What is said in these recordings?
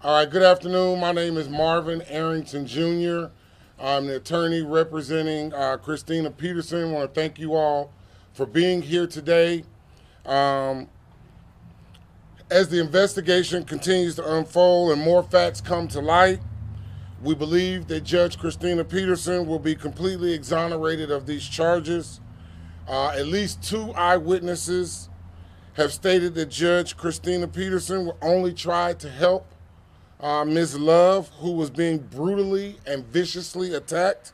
All right, good afternoon. My name is Marvin Arrington Jr. I'm the attorney representing Christina Peterson. I want to thank you all for being here today. Um, as the investigation continues to unfold and more facts come to light, we believe that Judge Christina Peterson will be completely exonerated of these charges. At least two eyewitnesses have stated that Judge Christina Peterson will only try to help Ms. Love, who was being brutally and viciously attacked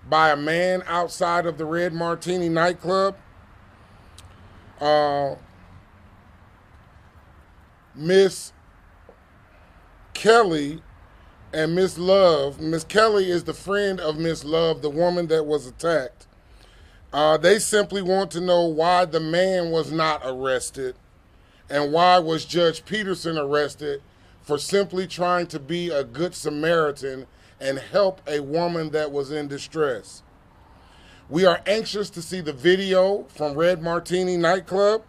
by a man outside of the Red Martini nightclub. Miss Kelly and Miss Love, Miss Kelly is the friend of Miss Love, the woman that was attacked. They simply want to know why the man was not arrested and why was Judge Peterson arrested for simply trying to be a good Samaritan and help a woman that was in distress. We are anxious to see the video from Red Martini nightclub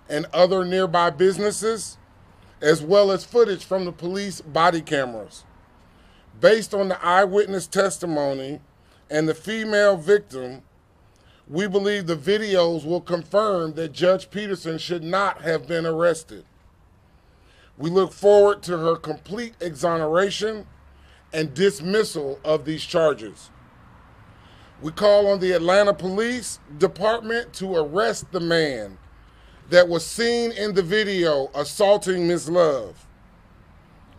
and other nearby businesses, as well as footage from the police body cameras. Based on the eyewitness testimony and the female victim, we believe the videos will confirm that Judge Peterson should not have been arrested. We look forward to her complete exoneration and dismissal of these charges. We call on the Atlanta Police Department to arrest the man that was seen in the video assaulting Ms. Love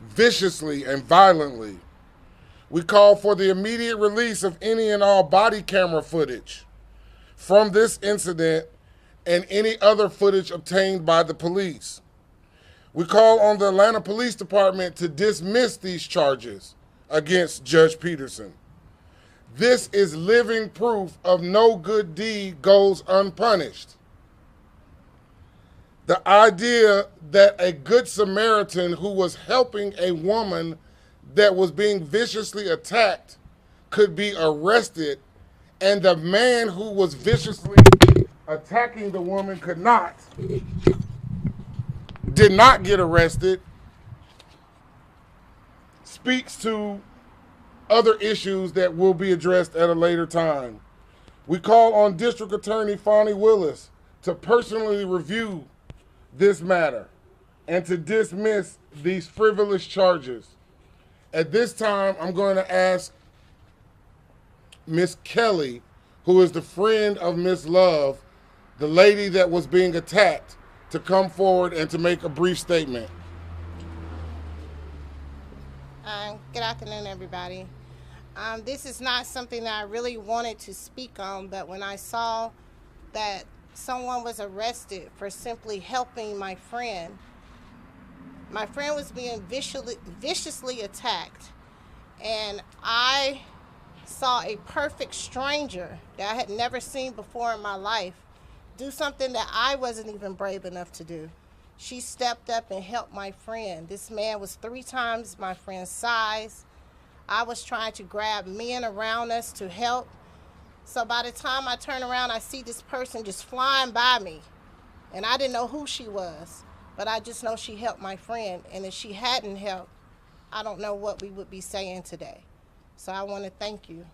viciously and violently. We call for the immediate release of any and all body camera footage from this incident and any other footage obtained by the police. We call on the Atlanta Police Department to dismiss these charges against Judge Peterson. This is living proof of no good deed goes unpunished. The idea that a good Samaritan who was helping a woman that was being viciously attacked could be arrested and the man who was viciously attacking the woman did not get arrested speaks to other issues that will be addressed at a later time. We call on District Attorney Fonnie Willis to personally review this matter and to dismiss these frivolous charges. At this time, I'm going to ask Miss Kelly, who is the friend of Miss Love, the lady that was being attacked, to come forward and to make a brief statement. Good afternoon, everybody. This is not something that I really wanted to speak on, but when I saw that someone was arrested for simply helping my friend was being viciously attacked, and I saw a perfect stranger that I had never seen before in my life do something that I wasn't even brave enough to do. She stepped up and helped my friend. This man was 3 times my friend's size. I was trying to grab men around us to help. So by the time I turn around, I see this person just flying by me. And I didn't know who she was, but I just know she helped my friend. And if she hadn't helped, I don't know what we would be saying today. So I want to thank you.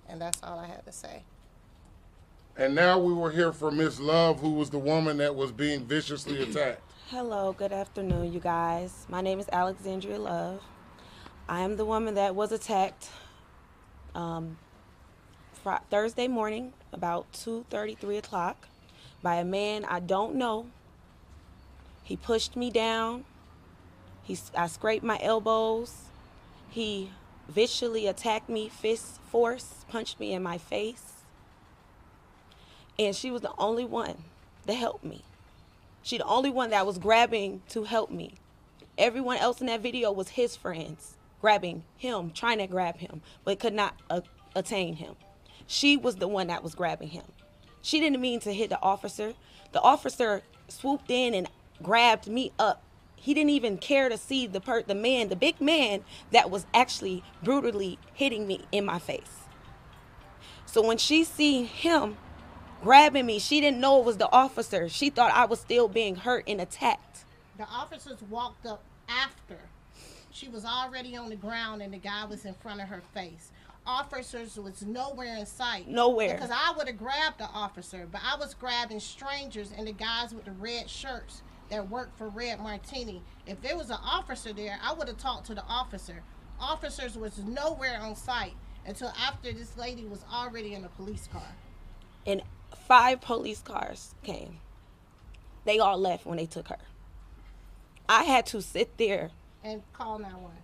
And that's all I had to say. And now we will hear from Miss Love, who was the woman that was being viciously attacked. Hello, good afternoon, you guys. My name is Alexandria Love. I am the woman that was attacked Thursday morning, about 2:30, 3 o'clock, by a man I don't know. He pushed me down. I scraped my elbows. He viciously attacked me, fist force, punched me in my face. And she was the only one that helped me. She the only one that was grabbing to help me. Everyone else in that video was his friends, grabbing him, trying to grab him, but could not attain him. She was the one that was grabbing him. She didn't mean to hit the officer. The officer swooped in and grabbed me up. He didn't even care to see the big man that was actually brutally hitting me in my face. So when she seen him grabbing me, she didn't know it was the officer. She thought I was still being hurt and attacked The officers walked up after. She was already on the ground and the guy was in front of her face. Officers was nowhere in sight. Nowhere. Because I would have grabbed the officer, but I was grabbing strangers and the guys with the red shirts that worked for Red Martini. If there was an officer there, I would have talked to the officer. Officers was nowhere on site until after this lady was already in a police car. And 5 police cars came. They all left when they took her. I had to sit there And call 911.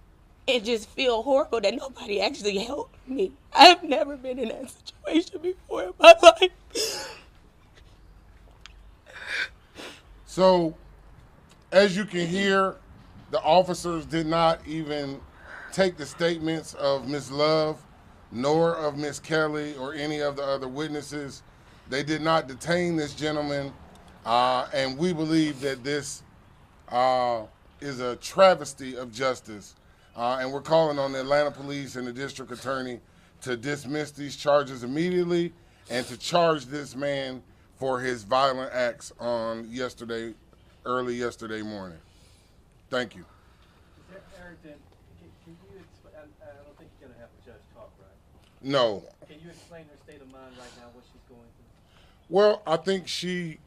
and just feel horrible that nobody actually helped me. I've never been in that situation before in my life. So, as you can hear, the officers did not even take the statements of Ms. Love, nor of Ms. Kelly or any of the other witnesses. They did not detain this gentleman, and we believe that this is a travesty of justice. And we're calling on the Atlanta Police and the District Attorney to dismiss these charges immediately and to charge this man for his violent acts on early yesterday morning. Thank you. Arrington, can you explain? I don't think you're going to have the judge talk, right? No. Can you explain her state of mind right now, what she's going through? Well, I think she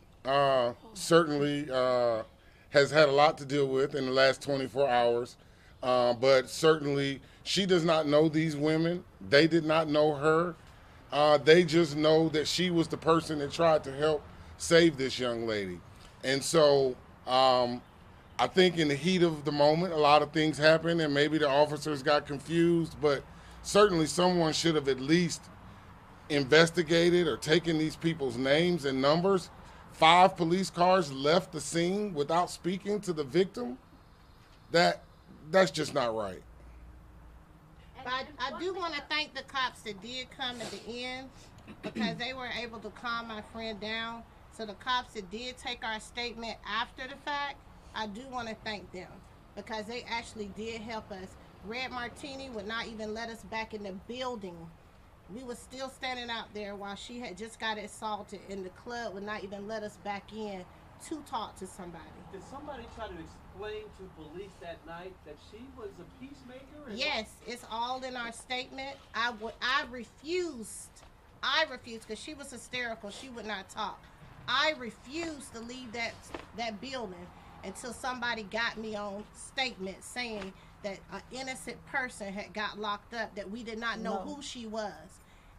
certainly has had a lot to deal with in the last 24 hours. But certainly she does not know these women. They did not know her. They just know that she was the person that tried to help save this young lady. And so I think in the heat of the moment, a lot of things happened and maybe the officers got confused, but certainly someone should have at least investigated or taken these people's names and numbers. 5 police cars left the scene without speaking to the victim. That's just not right. But I do want to thank the cops that did come at the end because they were able to calm my friend down. So the cops that did take our statement after the fact, I do want to thank them because they actually did help us. Red Martini would not even let us back in the building. We were still standing out there while she had just got assaulted, and the club would not even let us back in to talk to somebody. Did somebody try to explain to police that night that she was a peacemaker? Yes, it's all in our statement. I refused because she was hysterical. She would not talk. I refused to leave that building until somebody got me on statement saying that an innocent person had got locked up, that we did not know who she was,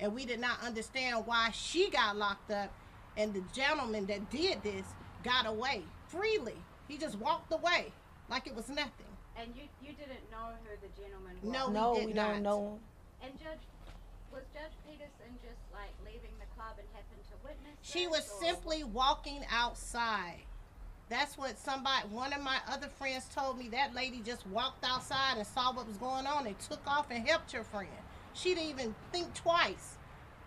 and we did not understand why she got locked up, and the gentleman that did this got away freely. He just walked away like it was nothing. And you didn't know who the gentleman was? No, we we did not. don't know. And was Judge Peterson just like leaving the club and happened to witness She this, was or? simply walking outside. That's what one of my other friends told me. That lady just walked outside and saw what was going on and took off and helped her friend. She didn't even think twice.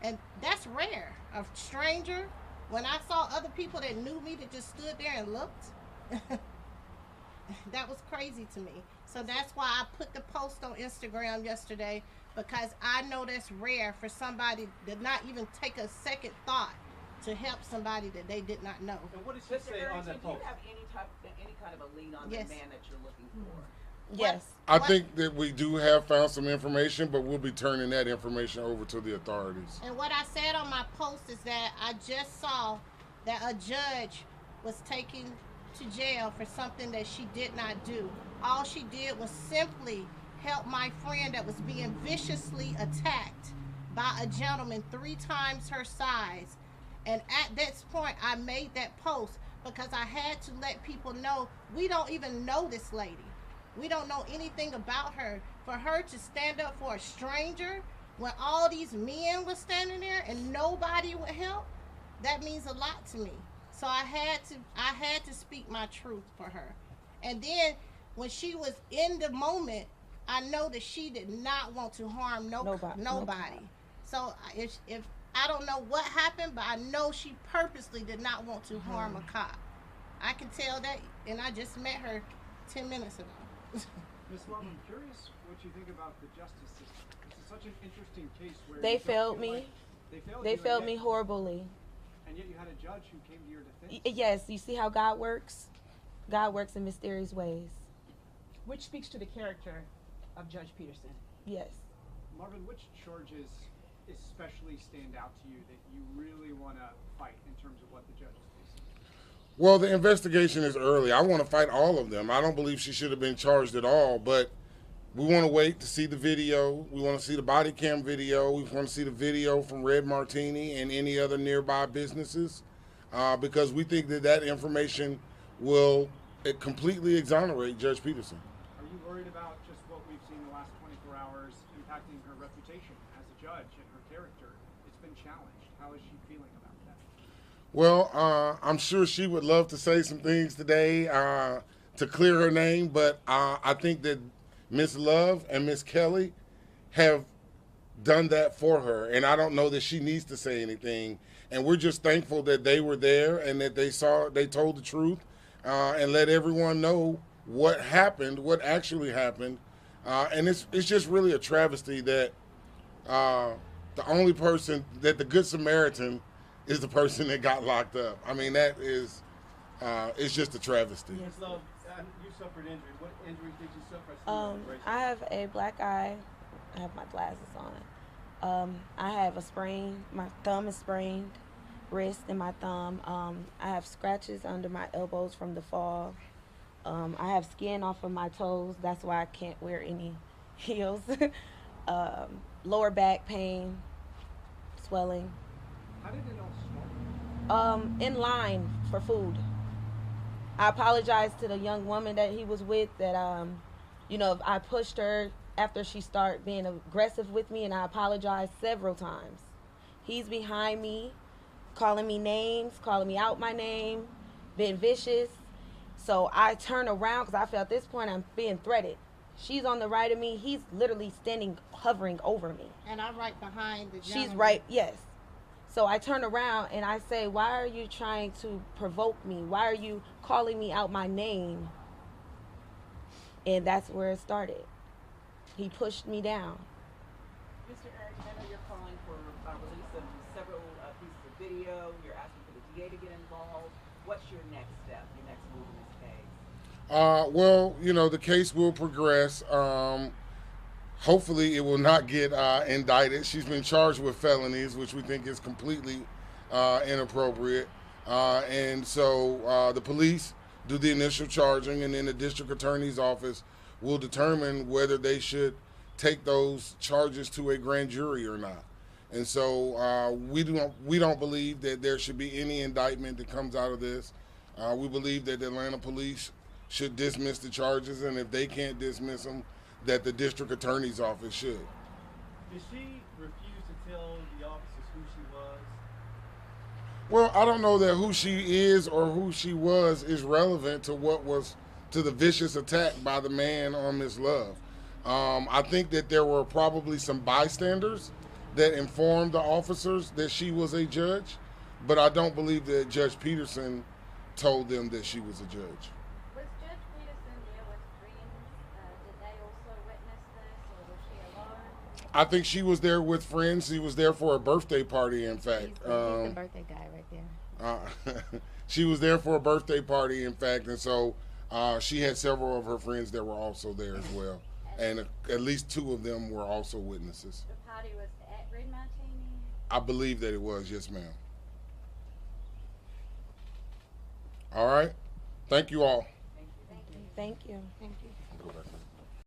And that's rare. A stranger, when I saw other people that knew me that just stood there and looked, that was crazy to me. So that's why I put the post on Instagram yesterday, because I know that's rare for somebody to not even take a second thought to help somebody that they did not know. And what did she say on that Do you post? have any kind of a lead on Yes. the man that you're looking for? Yes. I think that we do have found some information, but we'll be turning that information over to the authorities. And what I said on my post is that I just saw that a judge was taken to jail for something that she did not do. All she did was simply help my friend that was being viciously attacked by a gentleman 3 times her size. And at this point, I made that post because I had to let people know we don't even know this lady. We don't know anything about her. For her to stand up for a stranger when all these men were standing there and nobody would help, that means a lot to me. So I had to speak my truth for her. And then when she was in the moment, I know that she did not want to harm nobody. So if I don't know what happened, but I know she purposely did not want to harm a cop. I can tell that, and I just met her 10 minutes ago. Ms. Love, I'm curious what you think about the justice system. This is such an interesting case where They you don't failed feel me. Like They you, failed and me yet- horribly. And yet you had a judge who came to your defense. Yes, you see how God works? God works in mysterious ways. Which speaks to the character of Judge Peterson. Yes. Marvin, which charges especially stand out to you that you really want to fight in terms of what the judge is facing? Well, the investigation is early. I want to fight all of them. I don't believe she should have been charged at all, but we want to wait to see the video. We want to see the body cam video. We want to see the video from Red Martini and any other nearby businesses because we think that that information will completely exonerate Judge Peterson. Are you worried about just what we've seen the last 24 hours impacting her reputation as a judge and her character? It's been challenged. How is she feeling about that? Well, I'm sure she would love to say some things today to clear her name, but I think that Miss Love and Miss Kelly have done that for her, and I don't know that she needs to say anything. And we're just thankful that they were there and that they told the truth, and let everyone know what happened, what actually happened. And it's just really a travesty that the only person, that the Good Samaritan is the person that got locked up. I mean, that is, it's just a travesty. Ms. Love, you suffered injury. What injuries did you suffer? I have a black eye. I have my glasses on. I have a sprain. My thumb is sprained, wrist and my thumb. I have scratches under my elbows from the fall. I have skin off of my toes. That's why I can't wear any heels. Lower back pain, swelling. How did it all start? In line for food. I apologized to the young woman that he was with that, I pushed her after she started being aggressive with me, and I apologized several times. He's behind me, calling me names, calling me out my name, being vicious. So I turn around because I felt at this point I'm being threatened. She's on the right of me. He's literally standing, hovering over me. And I'm right behind the gentleman. She's right, yes. So I turn around and I say, why are you trying to provoke me? Why are you calling me out my name? And that's where it started. He pushed me down. Mr. Arrington, I know you're calling for release of several pieces of video. You're asking for the DA to get involved. What's your next step, your next move in this case? Well, the case will progress. Hopefully it will not get indicted. She's been charged with felonies, which we think is completely inappropriate. And so the police do the initial charging, and then the district attorney's office will determine whether they should take those charges to a grand jury or not. And so we don't believe that there should be any indictment that comes out of this. We believe that the Atlanta police should dismiss the charges, and if they can't dismiss them, that the district attorney's office should. Did she refuse to tell the officers who she was? Well, I don't know that who she is or who she was is relevant to the vicious attack by the man on Miss Love. I think that there were probably some bystanders that informed the officers that she was a judge, but I don't believe that Judge Peterson told them that she was a judge. Was Judge Peterson there with friends? Did they also witness this, or was she alone? I think she was there with friends. She was there for a birthday party, in fact. He's the birthday guy right there. She was there for a birthday party, in fact, and so she had several of her friends that were also there as well. And at least two of them were also witnesses. The party was at Red Martini? I believe that it was, yes, ma'am. All right. Thank you all. Thank you. Thank you. Go back.